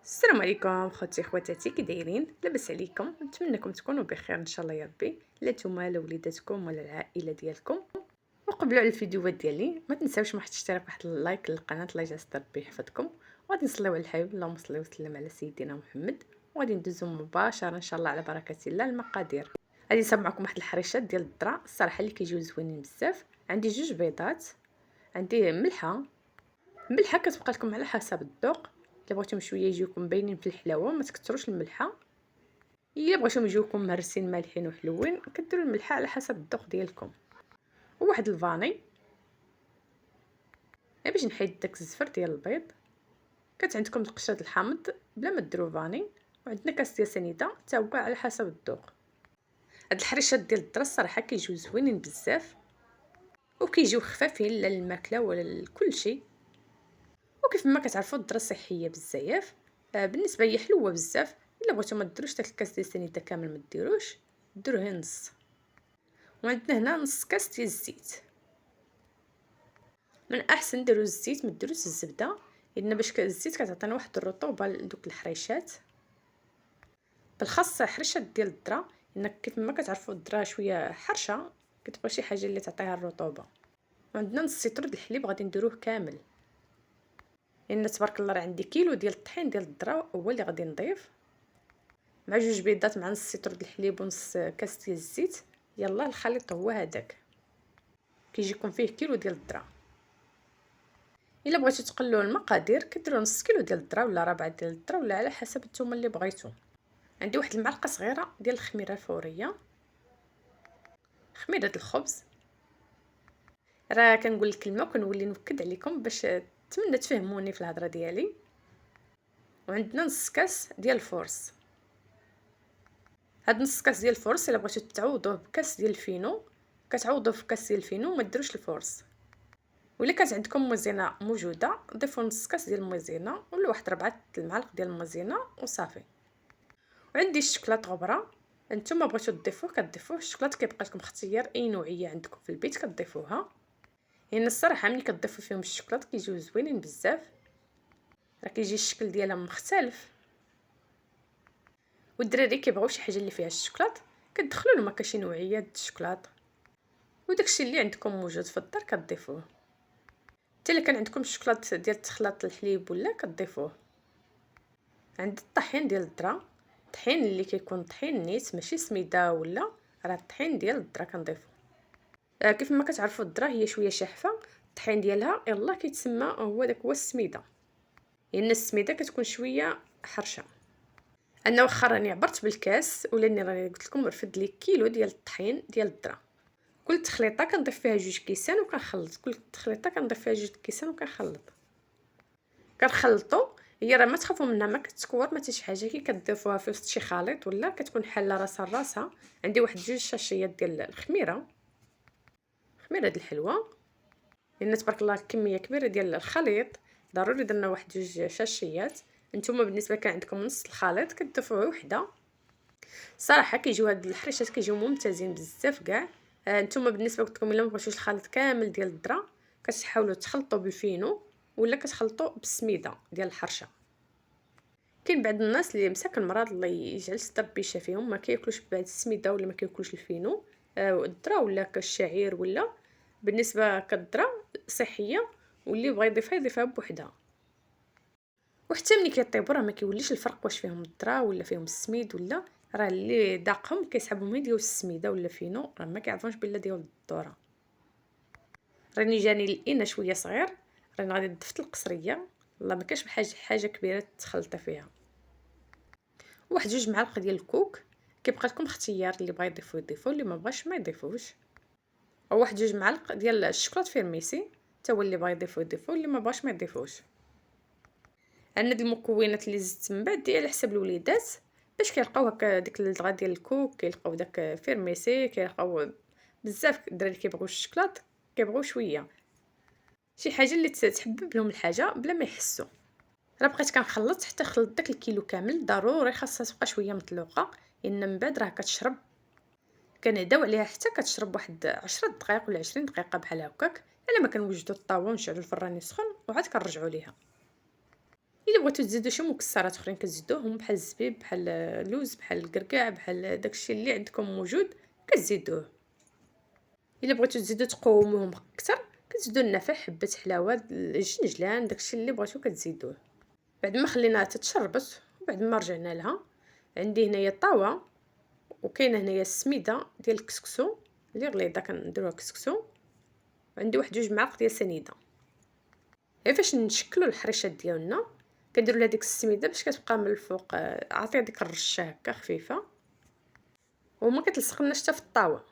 السلام عليكم خوتي خواتاتي، كي دايرين؟ لاباس عليكم؟ نتمنىكم تكونوا بخير ان شاء الله يا ربي، لا نتوما لا وليداتكم ولا العائله ديالكم. وقبل على الفيديوهات ديالي ما تنساوش واحد الاشتراك واحد اللايك للقناه، الله يجازي ربي يحفظكم. وغادي نصليو على الحبيب، اللهم صل وسلم على سيدنا محمد. وغادي ندوزو مباشره ان شاء الله على بركه الله المقادير. غادي نصاوب معكم واحد الحريشات ديال الذره الصراحه اللي كيجيو زوينين بزاف. عندي 2 بيضات، عندي ملحه كتبقى لكم على حسب الذوق. الا بغيتوهم شويه يجيوكم باينين في الحلاوه ما تكثروش الملحه، الا بغيتوهم يجيوكم مهرسين مالحين وحلوين كديروا الملحه على حسب الذوق ديالكم. وواحد الفاني باش نحيد داك الزفر ديال البيض. كانت عندكم القشره الحامض بلا ما ديروا فاني، وعندنا كاس ديال سنيده حتى هو على حسب الذوق. هاد الحريشات ديال الذره الصراحه كيجيو زوينين بزاف، وكيجيو خفافين لا للماكله ولا لكل شيء. وكيف ما كتعرفوا الذره صحيه بزاف، بالنسبه هي حلوه بزاف. الا بغيتو ما ديروش داك الكاس ديال السنيده كامل ما ديروش، ديروه غير نص. وعندنا هنا نص كاس ديال الزيت. من احسن ديروا الزيت ما ديروش الزبده، لان باش الزيت كتعطينا واحد الرطوبه لدوك الحريشات. بالخاص حريشات ديال الذره، انك كيف ما كتعرفوا الذره شويه حرشه، كتبغي شي حاجه اللي تعطيها الرطوبه. وعندنا نص سيتر د الحليب غادي نديروه كامل، لان تبارك الله راه عندي كيلو ديال الطحين ديال الذره هو اللي غادي نضيف، مع 2 بيضات مع نص سيتر د الحليب ونص كاس ديال الزيت. يلا الخليط هو هذاك، كيجيكم فيه كيلو ديال الذره. الا بغيتو تقلوا المقادير كديروا نص كيلو ديال الذره ولا ربع ديال الذره، ولا على حسب نتوما اللي بغيتو. عندي واحد المعلقه صغيره ديال الخميره الفوريه، خميره الخبز. راه كنقول الكلمه وكنولي نوكد عليكم باش نتمنى تفهموني في الهضره ديالي. وعندنا نص كاس ديال الفورص. هاد نص كاس ديال الفورص الا بغيتو تعوضوه بكاس ديال الفينو كتعوضوه في كاس ديال الفينو، ما ديروش الفورص. ولا كانت عندكم مزينه موجوده ضيفوا نص كاس ديال المزينه ولا واحد 4 المعالق ديال المزينه وصافي. وعندي الشوكولاط غبره، نتوما بغيتو تضيفوه كتضيفوه. الشوكولاط كيبقى لكم اختيار، اي نوعيه عندكم في البيت كتضيفوها. يعني الصراحه ملي كتضيفوا فيهم الشوكولاط كيجيو زوينين بزاف، راه كيجي الشكل ديالها مختلف. والدراري كيبغيو شي حاجه اللي فيها الشوكولاط كتدخلوا لهم هكا شي نوعيه د الشوكولاط، وداكشي اللي عندكم موجود في الدار كتضيفوه. حتى الا كان عندكم الشوكولاط ديال تخلاط الحليب ولا كتضيفوه. عند الطحين ديال الذره، الطحين اللي كيكون طحين نيت ماشي سميده، ولا راه الطحين ديال الذره كنضيفو. كيف ما كتعرفوا الذره هي شويه شاحفه، الطحين ديالها يلا كيتسمى هو داك هو السميده، لان السميده كتكون شويه حرشه. انا واخا راني عبرت بالكاس، ولاني راني قلت لكم رفد لي كيلو ديال الطحين ديال الذره. كل تخليطه كنضيف فيها 2 كيسان وكنخلط، كل تخليطه كنضيف فيها 2 كيسان وكنخلط. كنخلطوا، هي راه ما تخافوا منها ما كتكور ما حتى شي حاجه. كي كديفوها في وسط شي خليط ولا كتكون حاله راسها. عندي واحد 2 شاشيات ديال الخميره، خميره د الحلوه، لان تبارك الله كميه كبيره ديال الخليط ضروري درنا واحد 2 شاشيات. نتوما بالنسبه كان عندكم نص الخليط كتضيفوه وحده. صراحه كيجيو هاد الحريشات كيجيو ممتازين بزاف كاع. نتوما بالنسبه قلت لكم الا ما بغيتوش الخليط كامل ديال الذره كتحاولوا تخلطوا بالفينو ولا كتخلطوا بالسميده ديال الحرشه. كاين بعض الناس اللي مساكن مرض الله يجعل ربي يشافيهم ما كياكلوش بعد السميده ولا ما كياكلوش الفينو، الذره ولا الشعير. ولا بالنسبه كالذره صحيه، واللي بغى يضيفها بوحدها. وحتى ملي كيطيبوا راه ما كيوليش الفرق واش فيهم الذره ولا فيهم السميد، ولا راه اللي داقهم كيسحبهم يديو السميده ولا فينو، راه ما كيعرفوش بلا ديال الذره. راني جاني الانه شويه صغير، راني غادي ضفت القصريه. والله ما كاش حاجه كبيره تخلطي فيها. واحد 2 معالق ديال الكوك، كيبقى لكم اختيار، اللي بغى يضيفو اللي ما بغاش ما يضيفوش. او واحد 2 معالق ديال الشكلاط فيرميسي، حتى هو اللي بغى يضيفو اللي ما بغاش ما يضيفوش. عندنا د المكونات اللي زدت من بعد على حساب الوليدات، باش كيلقاو هكا ديك الدغا ديال الكوك، كيلقاو داك فيرميسي، كيلقاو بزاف الدراري كيبغيو الشكلاط، كيبغيو شويه شي حاجه اللي تحبب لهم الحاجه بلا ما يحسوا. راه بقيت كنخلط حتى خلط داك الكيلو كامل، ضروري خاصها تبقى شويه مطلوقه، لان من بعد راه كتشرب. كنهداو عليها حتى كتشرب واحد 10 دقائق ولا 20 دقيقه بحال هكاك. الا ما كنوجدوا الطاوه ونشعلوا الفران يسخن وعاد كنرجعوا ليها. الا بغيتو تزيدوا شي مكسرات اخرين كتزيدوهم بحال الزبيب، بحال اللوز، بحال الكركاع، بحال داكشي اللي عندكم موجود كتزيدوه. الا بغيتو تزيدو تقوموهم اكثر كتزيدوا النافع، حبه حلاوه، الجنجلان، داكشي اللي بغيتو كتزيدوه. بعد ما خليناها تتشربت وبعد ما رجعنا لها، عندي هنايا الطاوه وكاينه هنايا السميده ديال الكسكسو اللي غليظه كنديروها كسكسو، وعندي واحد 2 معالق ديال سنيده. غير فاش نشكلوا الحريشات ديالنا كنديروا لها ديك السميده باش كتبقى من الفوق عاطيه ديك الرشه هكا خفيفه وما كتلصقناش حتى في الطاوه.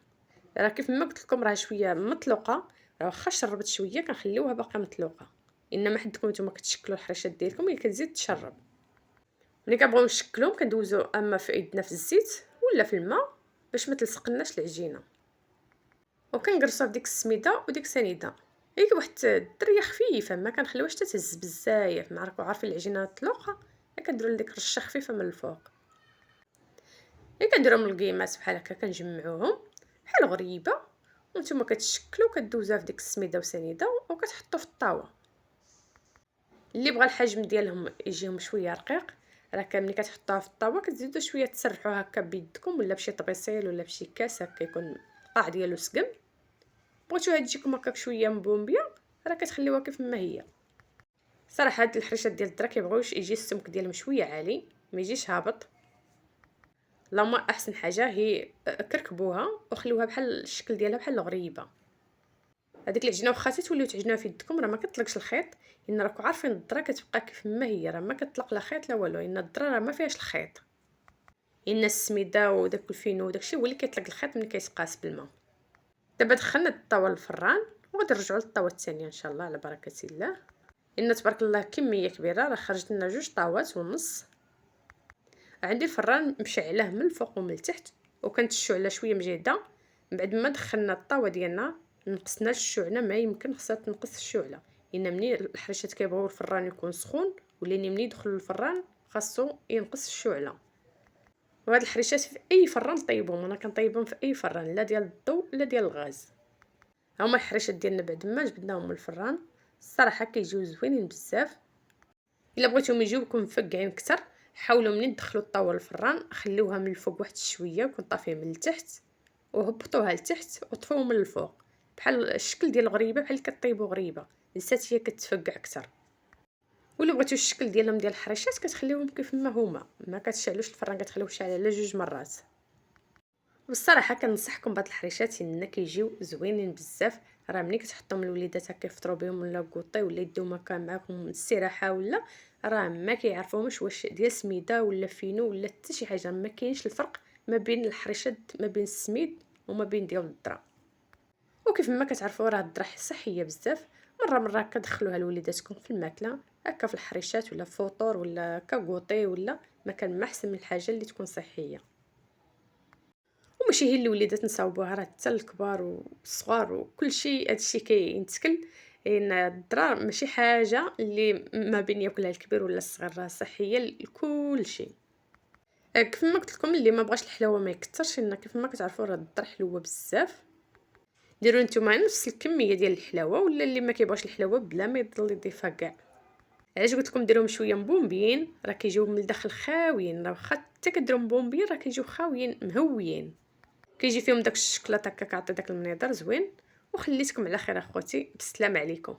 راه كيف ما قلت لكم راه شويه مطلوقه، راه واخا شربت شويه كنخليوها باقا مطلوقه، انما حدكم نتوما كتشكلوا الحريشات ديالكم هي كتزيد تشرب. ملي كنبغيو نشكلوهم كندوزو اما في ايدنا في الزيت ولا في الماء باش ما تلصقناش العجينه، وكنقرصوها بديك السميده وديك السنيده هي واحد الدريه خفيفه، ما كنخليوهاش تهز بزاف، مع راكم عارفين العجينه طلوقه كنديروا ديك رشه خفيفه من الفوق. كنديرهم القيمات بحال هكا كنجمعوهم بحال غريبه، وانتم كتشكلوا كدوزوها في ديك السميده وسنيده وكتحطوا في الطاوه. اللي بغى الحجم ديالهم يجيهم شويه رقيق راه ملي كتحطوها في الطاوه كتزيدوا شويه تسرحوها هكا بيدكم ولا بشي طبيصيل ولا بشي كاس هكا يكون قاع ديالو سقم. بغيتوها تجيكم هكاك شويه مبومبيه راه كتخليوها كيف ما هي. صراحه هاد الحريشات ديال الدرا كيبغيوش يجي السمك ديالهم شويه عالي ما يجيش هابط. لما احسن حاجه هي كركبوها وخليوها بحال الشكل ديالها بحال الغريبه. هذيك العجينه واخا توليو تعجنوها في يدكم راه ما كتطلقش الخيط، ان راكم عارفين الدرا كتبقى كيف ما هي، راه ما كتطلق لا خيط لا والو، ان الدرا راه ما فيهاش الخيط، ان السميده وداك الفينو وداكشي هو اللي كيطلق الخيط ملي كيتقاس بالماء. دابا دخلنا الطاوه للفران وغادي نرجعوا للطاوه الثانيه ان شاء الله على بركه الله. ان تبارك الله كميه كبيره راه خرجت لنا 2 طاوات ونص. عندي الفران مشعله من الفوق ومن التحت وكانت الشعله شويه مجهده. بعد ما دخلنا الطاوه ديالنا نقصنا الشعله ما يمكن، خصها تنقص الشعله، ان منين الحريشات كيبغيو الفران يكون سخون ولاني منين يدخلوا الفران خاصو ينقص الشعله. وهاد الحريشات في اي فران طيبهم، انا كنطيبهم في اي فران لا ديال الضوء لا ديال الغاز. هما الحريشات ديالنا بعد ما جبدناهم من الفران الصراحه كيجيو زوينين بزاف. الا بغيتوهم يجيوكم مفقعين اكثر حاولوا منين تدخلوا الطاوه للفران خليوها من الفوق واحد شويه وكون طافيه من التحت وهبطوها لتحت وطفوه من الفوق بحال الشكل ديال الغريبه، بحال كطيبوا غريبه لسات هي كتفقع اكثر. ولا بغيتو الشكل ديالهم ديال الحريشات كتخليوهم كيف ما هما، ما كتشعلوش الفران، كتخليوه شاعل على 2 مرات. والصراحه كنصحكم بهاد الحريشات ان كيجيو زوينين بزاف. راه ملي كتحطهم الوليدات هكا يفطروا بهم ولا كوطي ولا يديهم هكا معاكم الاستراحه ولا راه ما كيعرفوهمش واش ديال سميده ولا فينو ولا حتى شي حاجه، ما كاينش الفرق ما بين الحريشات ما بين السميد وما بين ديال الذره. وكيف ما كتعرفوا راه الذره صحيه بزاف، مره كتدخلوها لوليداتكم في الماكله هكا في الحريشات ولا فطور ولا كغوطي ولا ما كان ما احسن من الحاجه اللي تكون صحيه. وماشي هي الوليدات نصاوبوها، راه حتى الكبار والصغار وكل شيء هادشي كينتكل، ان الذره ماشي حاجه اللي ما بين ياكلها الكبير ولا الصغير، راه صحيه لكل شيء. كيف ما قلت لكم اللي ما بغاش الحلاوه ما يكثرش، ان كيف ما كتعرفوا راه الذره حلوه بزاف. ديروا نتوما نفس الكميه ديال الحلاوه، ولا اللي ما كيبغاش الحلاوه بلا ما يضل يضيفها كاع. علاش قلت لكم ديروهم شويه مبومبين راه كيجيو من الداخل خاويين، راه واخا حتى كديرهم مبومبين راه كيجيو خاويين مهويين، كيجي فيهم داك الشكلاط هكا كيعطي داك المنظر زوين. وخليتكم على خير اخوتي، بالسلامه عليكم.